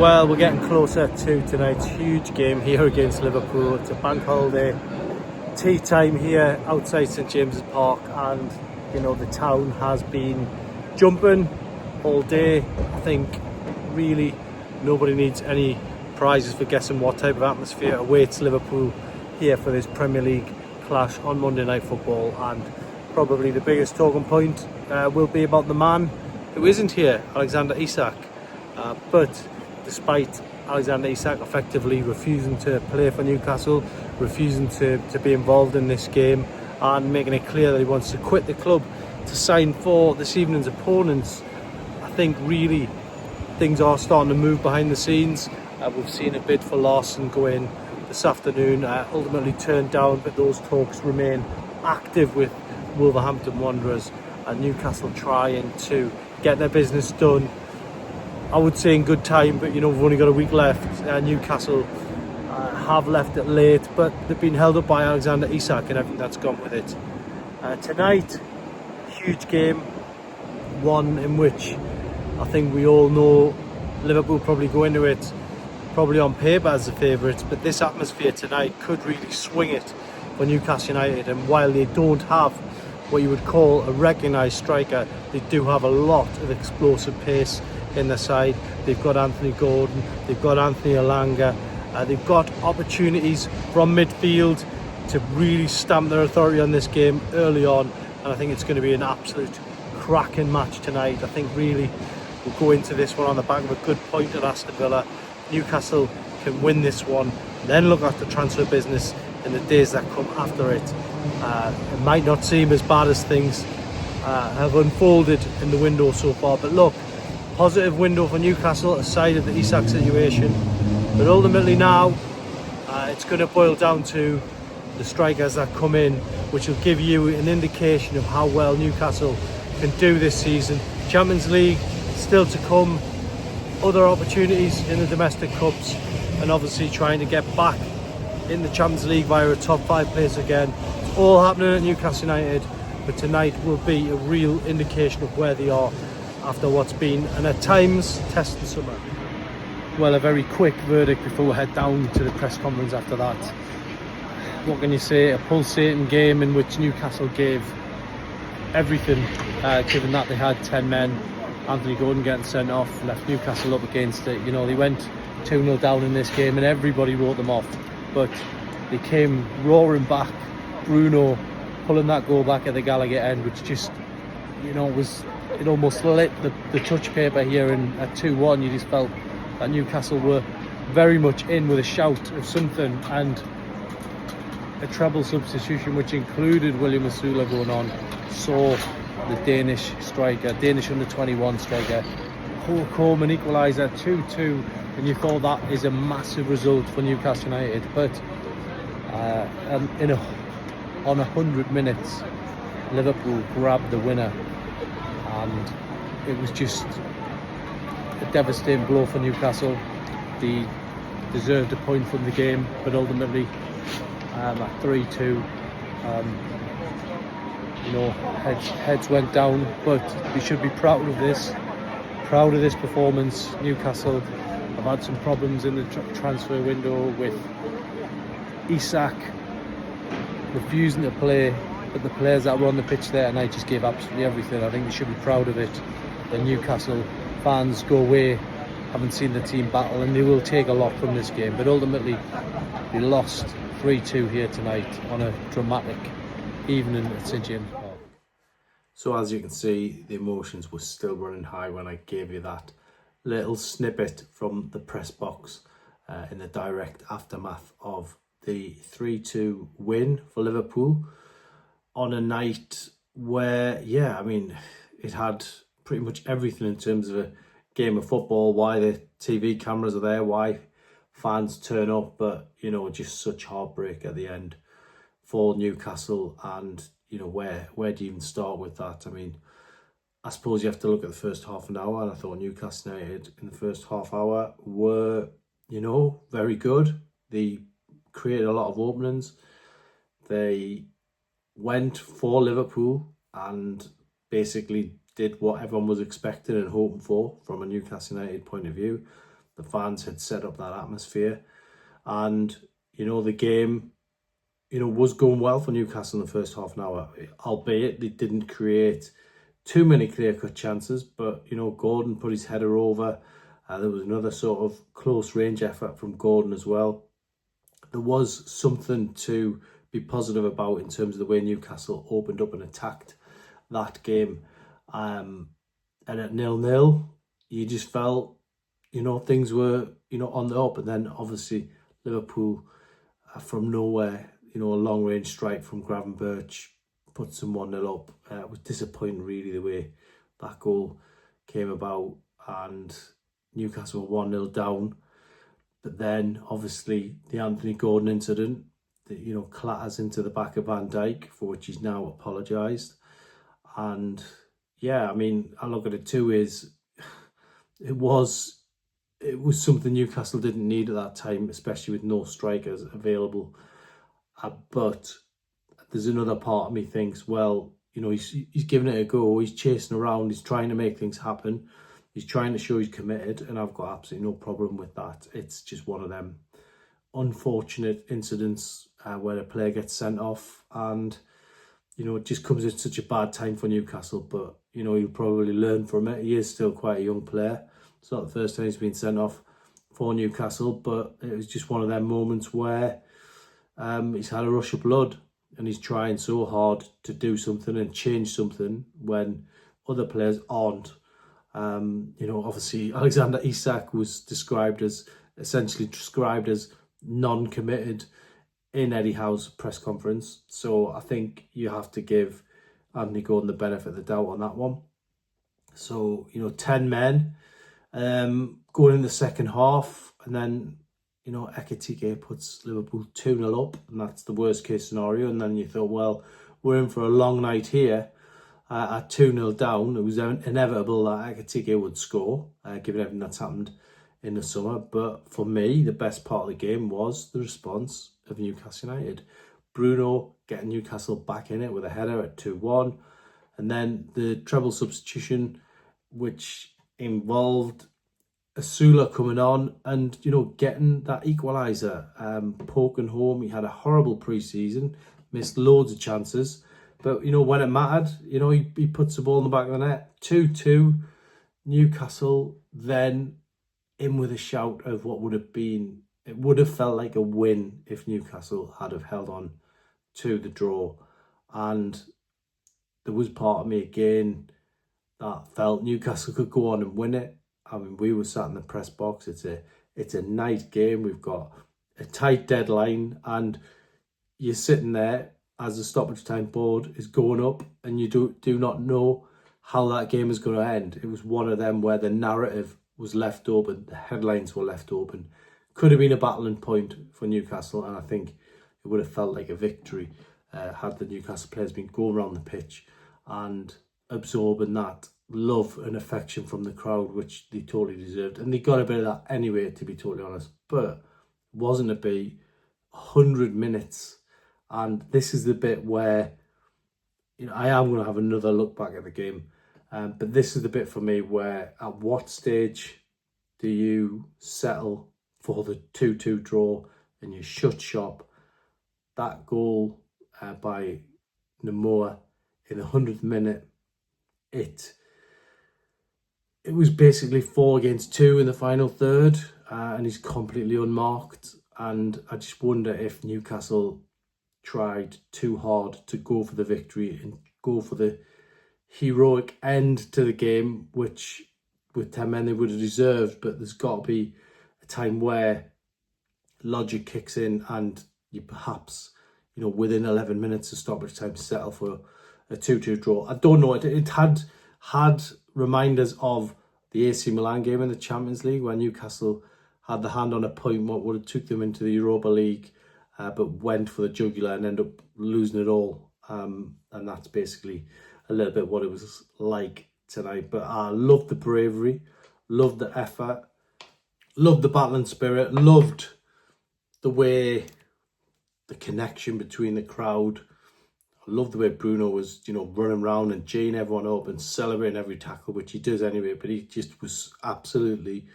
Well, we're getting closer to tonight's huge game here against Liverpool. It's a bank holiday tea time here outside St James's Park, and you know the town has been jumping all day. I think really nobody needs any prizes for guessing what type of atmosphere awaits Liverpool here for this Premier League clash on Monday Night Football. And probably the biggest talking point will be about the man who isn't here, Alexander Isak. But despite Alexander Isak effectively refusing to play for Newcastle, refusing to be involved in this game, and making it clear that he wants to quit the club to sign for this evening's opponents, I think really things are starting to move behind the scenes. We've seen a bid for Larson go in this afternoon, ultimately turned down, but those talks remain active with Wolverhampton Wanderers and Newcastle trying to get their business done. I would say in good time, but you know, we've only got a week left. Newcastle have left it late, but they've been held up by Alexander Isak and everything that's gone with it. Tonight, huge game, one in which I think we all know Liverpool probably go into it probably on paper as the favourites, but this atmosphere tonight could really swing it for Newcastle United. And while they don't have what you would call a recognised striker, they do have a lot of explosive pace in the side. They've got Anthony Gordon, they've got Anthony Elanga, they've got opportunities from midfield to really stamp their authority on this game early on, and I think it's going to be an absolute cracking match tonight. I think really we'll go into this one on the back of a good point at Aston Villa. Newcastle can win this one, then look at the transfer business in the days that come after it. It might not seem as bad as things have unfolded in the window so far, but look, positive window for Newcastle aside of the Isak situation, but ultimately now it's going to boil down to the strikers that come in, which will give you an indication of how well Newcastle can do this season. Champions League still to come, other opportunities in the domestic cups, and obviously trying to get back in the Champions League via a top 5 place again. It's all happening at Newcastle United, but tonight will be a real indication of where they are after what's been, and at times, testing summer. Well, a very quick verdict before we head down to the press conference after that. What can you say? A pulsating game in which Newcastle gave everything, given that they had 10 men. Anthony Gordon getting sent off left Newcastle up against it. You know, they went 2-0 down in this game and everybody wrote them off, but they came roaring back. Bruno pulling that goal back at the Gallagher end, which just, you know, it almost lit the touch paper here, and at 2-1 you just felt that Newcastle were very much in with a shout of something, and a treble substitution which included William Masula going on saw the Danish under 21 striker Paul Coleman equaliser 2-2, and you thought that is a massive result for Newcastle United. But on 100 minutes Liverpool grabbed the winner, and it was just a devastating blow for Newcastle. They deserved a point from the game, but ultimately at 3-2, you know, heads went down. But they should be proud of this performance. Newcastle have had some problems in the transfer window with Isak refusing to play, but the players that were on the pitch there tonight just gave absolutely everything. I think they should be proud of it. The Newcastle fans go away having seen the team battle, and they will take a lot from this game. But ultimately they lost 3-2 here tonight on a dramatic evening at St James's Park. So as you can see, the emotions were still running high when I gave you that little snippet from the press box in the direct aftermath of the 3-2 win for Liverpool on a night where, yeah, I mean, it had pretty much everything in terms of a game of football, why the TV cameras are there, why fans turn up, but, you know, just such heartbreak at the end for Newcastle. And, you know, where do you even start with that? I mean, I suppose you have to look at the first half an hour, and I thought Newcastle United in the first half hour were, you know, very good. They created a lot of openings. They went for Liverpool and basically did what everyone was expecting and hoping for from a Newcastle United point of view. The fans had set up that atmosphere, and the game was going well for Newcastle in the first half an hour, albeit they didn't create too many clear-cut chances, but Gordon put his header over. There was another sort of close range effort from Gordon as well. There was something to be positive about in terms of the way Newcastle opened up and attacked that game. And at 0-0, you just felt, things were, on the up. And then obviously Liverpool from nowhere, a long range strike from Gravenberch puts them 1-0 up. It was disappointing really the way that goal came about, and Newcastle were 1-0 down. But then obviously the Anthony Gordon incident that clatters into the back of Van Dijk, for which he's now apologised. And yeah, I mean, I look at it two ways. It was something Newcastle didn't need at that time, especially with no strikers available. But there's another part of me thinks, well, he's giving it a go. He's chasing around. He's trying to make things happen. He's trying to show he's committed, and I've got absolutely no problem with that. It's just one of them unfortunate incidents where a player gets sent off, and it just comes at such a bad time for Newcastle. But he'll probably learn from it. He is still quite a young player. It's not the first time he's been sent off for Newcastle, but it was just one of them moments where he's had a rush of blood, and he's trying so hard to do something and change something when other players aren't. Obviously Alexander Isak was essentially described as non-committed in Eddie Howe's press conference. So I think you have to give Anthony Gordon the benefit of the doubt on that one. So, 10 men going in the second half, and then, Ekitike puts Liverpool 2-0 up, and that's the worst case scenario. And then you thought, well, we're in for a long night here. At 2-0 down, it was inevitable that Ekitike would score, given everything that's happened in the summer. But for me, the best part of the game was the response of Newcastle United. Bruno getting Newcastle back in it with a header at 2-1. And then the treble substitution, which involved Asula coming on and, getting that equaliser, poking home. He had a horrible pre-season, missed loads of chances. But, when it mattered, he puts the ball in the back of the net. 2-2, Newcastle then in with a shout of what would have been, it would have felt like a win if Newcastle had have held on to the draw. And there was part of me again that felt Newcastle could go on and win it. I mean, we were sat in the press box. It's a night game. We've got a tight deadline, and you're sitting there as the stoppage time board is going up, and you do not know how that game is going to end. It was one of them where the narrative was left open, the headlines were left open. Could have been a battling point for Newcastle, and I think it would have felt like a victory had the Newcastle players been going around the pitch and absorbing that love and affection from the crowd, which they totally deserved. And they got a bit of that anyway, to be totally honest. But wasn't it be 100 minutes? And this is the bit where I am going to have another look back at the game. But this is the bit for me where at what stage do you settle for the 2-2 draw and you shut shop? That goal by Namoa in the 100th minute, it was basically 4 against 2 in the final third, and he's completely unmarked. And I just wonder if Newcastle tried too hard to go for the victory and go for the heroic end to the game, which with 10 men they would have deserved. But there's got to be a time where logic kicks in and you perhaps, within 11 minutes of stoppage time, settle for a 2-2 draw. I don't know. It had reminders of the AC Milan game in the Champions League where Newcastle had the hand on a point what would have took them into the Europa League, but went for the jugular and ended up losing it all. And that's basically a little bit what it was like tonight. But I loved the bravery, loved the effort, loved the battling spirit, loved the way the connection between the crowd. I loved the way Bruno was, running around and geeing everyone up and celebrating every tackle, which he does anyway, but he just was absolutely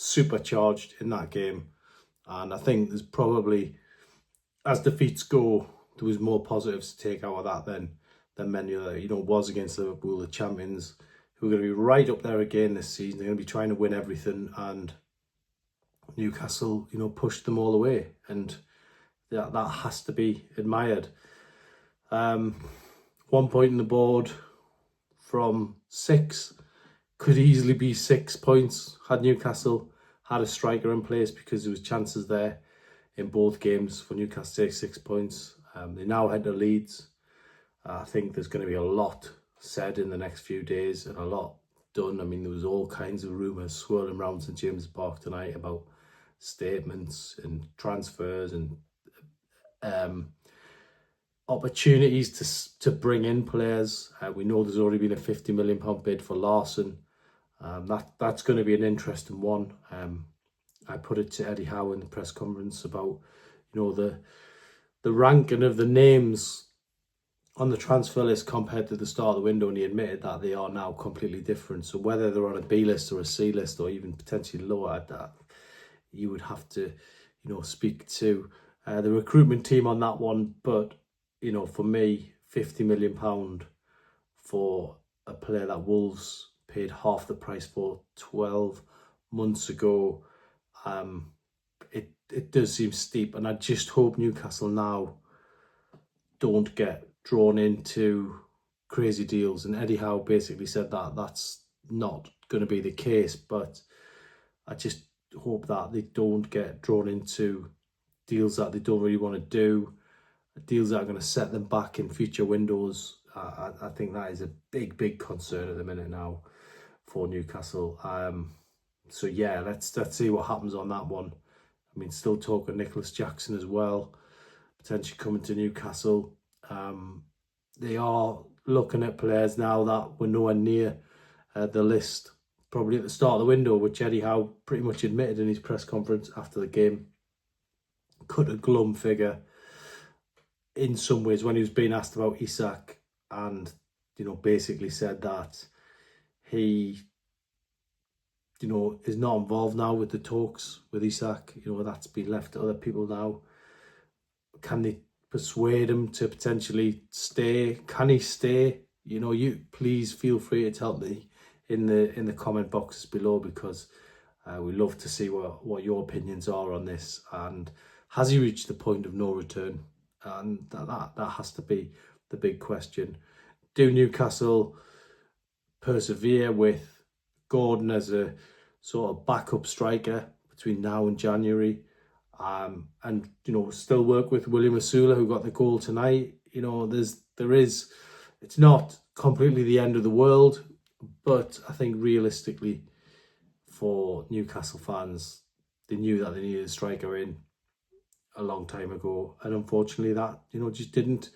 supercharged in that game. And I think there's probably, as defeats go, there was more positives to take out of that than many other, was against Liverpool, the champions, who are going to be right up there again this season. They're going to be trying to win everything, and Newcastle, pushed them all the way, and that has to be admired. 1 point on the board from 6 could easily be 6 points had Newcastle had a striker in place, because there was chances there in both games for Newcastle to take 6 points. They now head to Leeds. I think there's going to be a lot said in the next few days and a lot done. I mean, there was all kinds of rumours swirling around St James's Park tonight about statements and transfers and opportunities to bring in players. We know there's already been a £50 million bid for Larson. That's going to be an interesting one. I put it to Eddie Howe in the press conference about the ranking of the names on the transfer list compared to the start of the window, and he admitted that they are now completely different. So whether they're on a B list or a C list or even potentially lower at that, you would have to speak to the recruitment team on that one. But for me, £50 million for a player that Wolves paid half the price for 12 months ago, it does seem steep. And I just hope Newcastle now don't get drawn into crazy deals. And Eddie Howe basically said that that's not going to be the case, but I just hope that they don't get drawn into deals that they don't really want to do, deals that are going to set them back in future windows. I think that is a big concern at the minute now for Newcastle. So yeah, let's see what happens on that one. I mean, still talking Nicholas Jackson as well, potentially coming to Newcastle. They are looking at players now that were nowhere near the list probably at the start of the window, which Eddie Howe pretty much admitted in his press conference after the game. Cut a glum figure in some ways when he was being asked about Isak, and basically said that he is not involved now with the talks with Isak. That's been left to other people now. Can they persuade him to potentially stay? Can he stay? You please feel free to tell me in the comment boxes below, because we love to see what your opinions are on this. And has he reached the point of no return? And that has to be the big question. Do Newcastle persevere with Gordon as a sort of backup striker between now and January? And still work with William Asula, who got the goal tonight. It's not completely the end of the world, but I think realistically for Newcastle fans, they knew that they needed a striker in a long time ago, and unfortunately that just didn't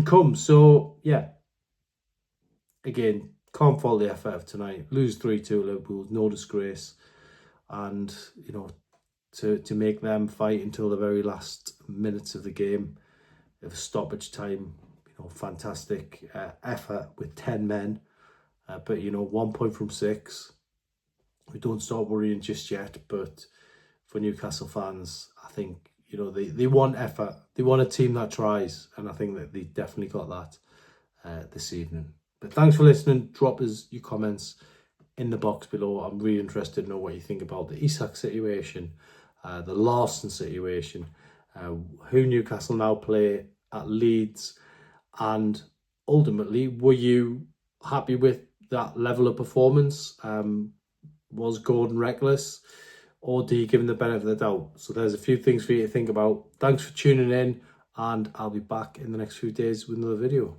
come. So yeah, again, can't fault the effort of tonight. Lose 3-2 Liverpool, no disgrace, and to make them fight until the very last minutes of the game, of stoppage time. Fantastic effort with 10 men, but 1 point from 6. We don't start worrying just yet. But for Newcastle fans, I think they want effort. They want a team that tries, and I think that they definitely got that this evening. But thanks for listening. Drop us your comments in the box below. I'm really interested to know what you think about the Isak situation, the Larson situation, who Newcastle now play at Leeds, and ultimately, were you happy with that level of performance? Was Gordon reckless, or do you give him the benefit of the doubt? So there's a few things for you to think about. Thanks for tuning in, and I'll be back in the next few days with another video.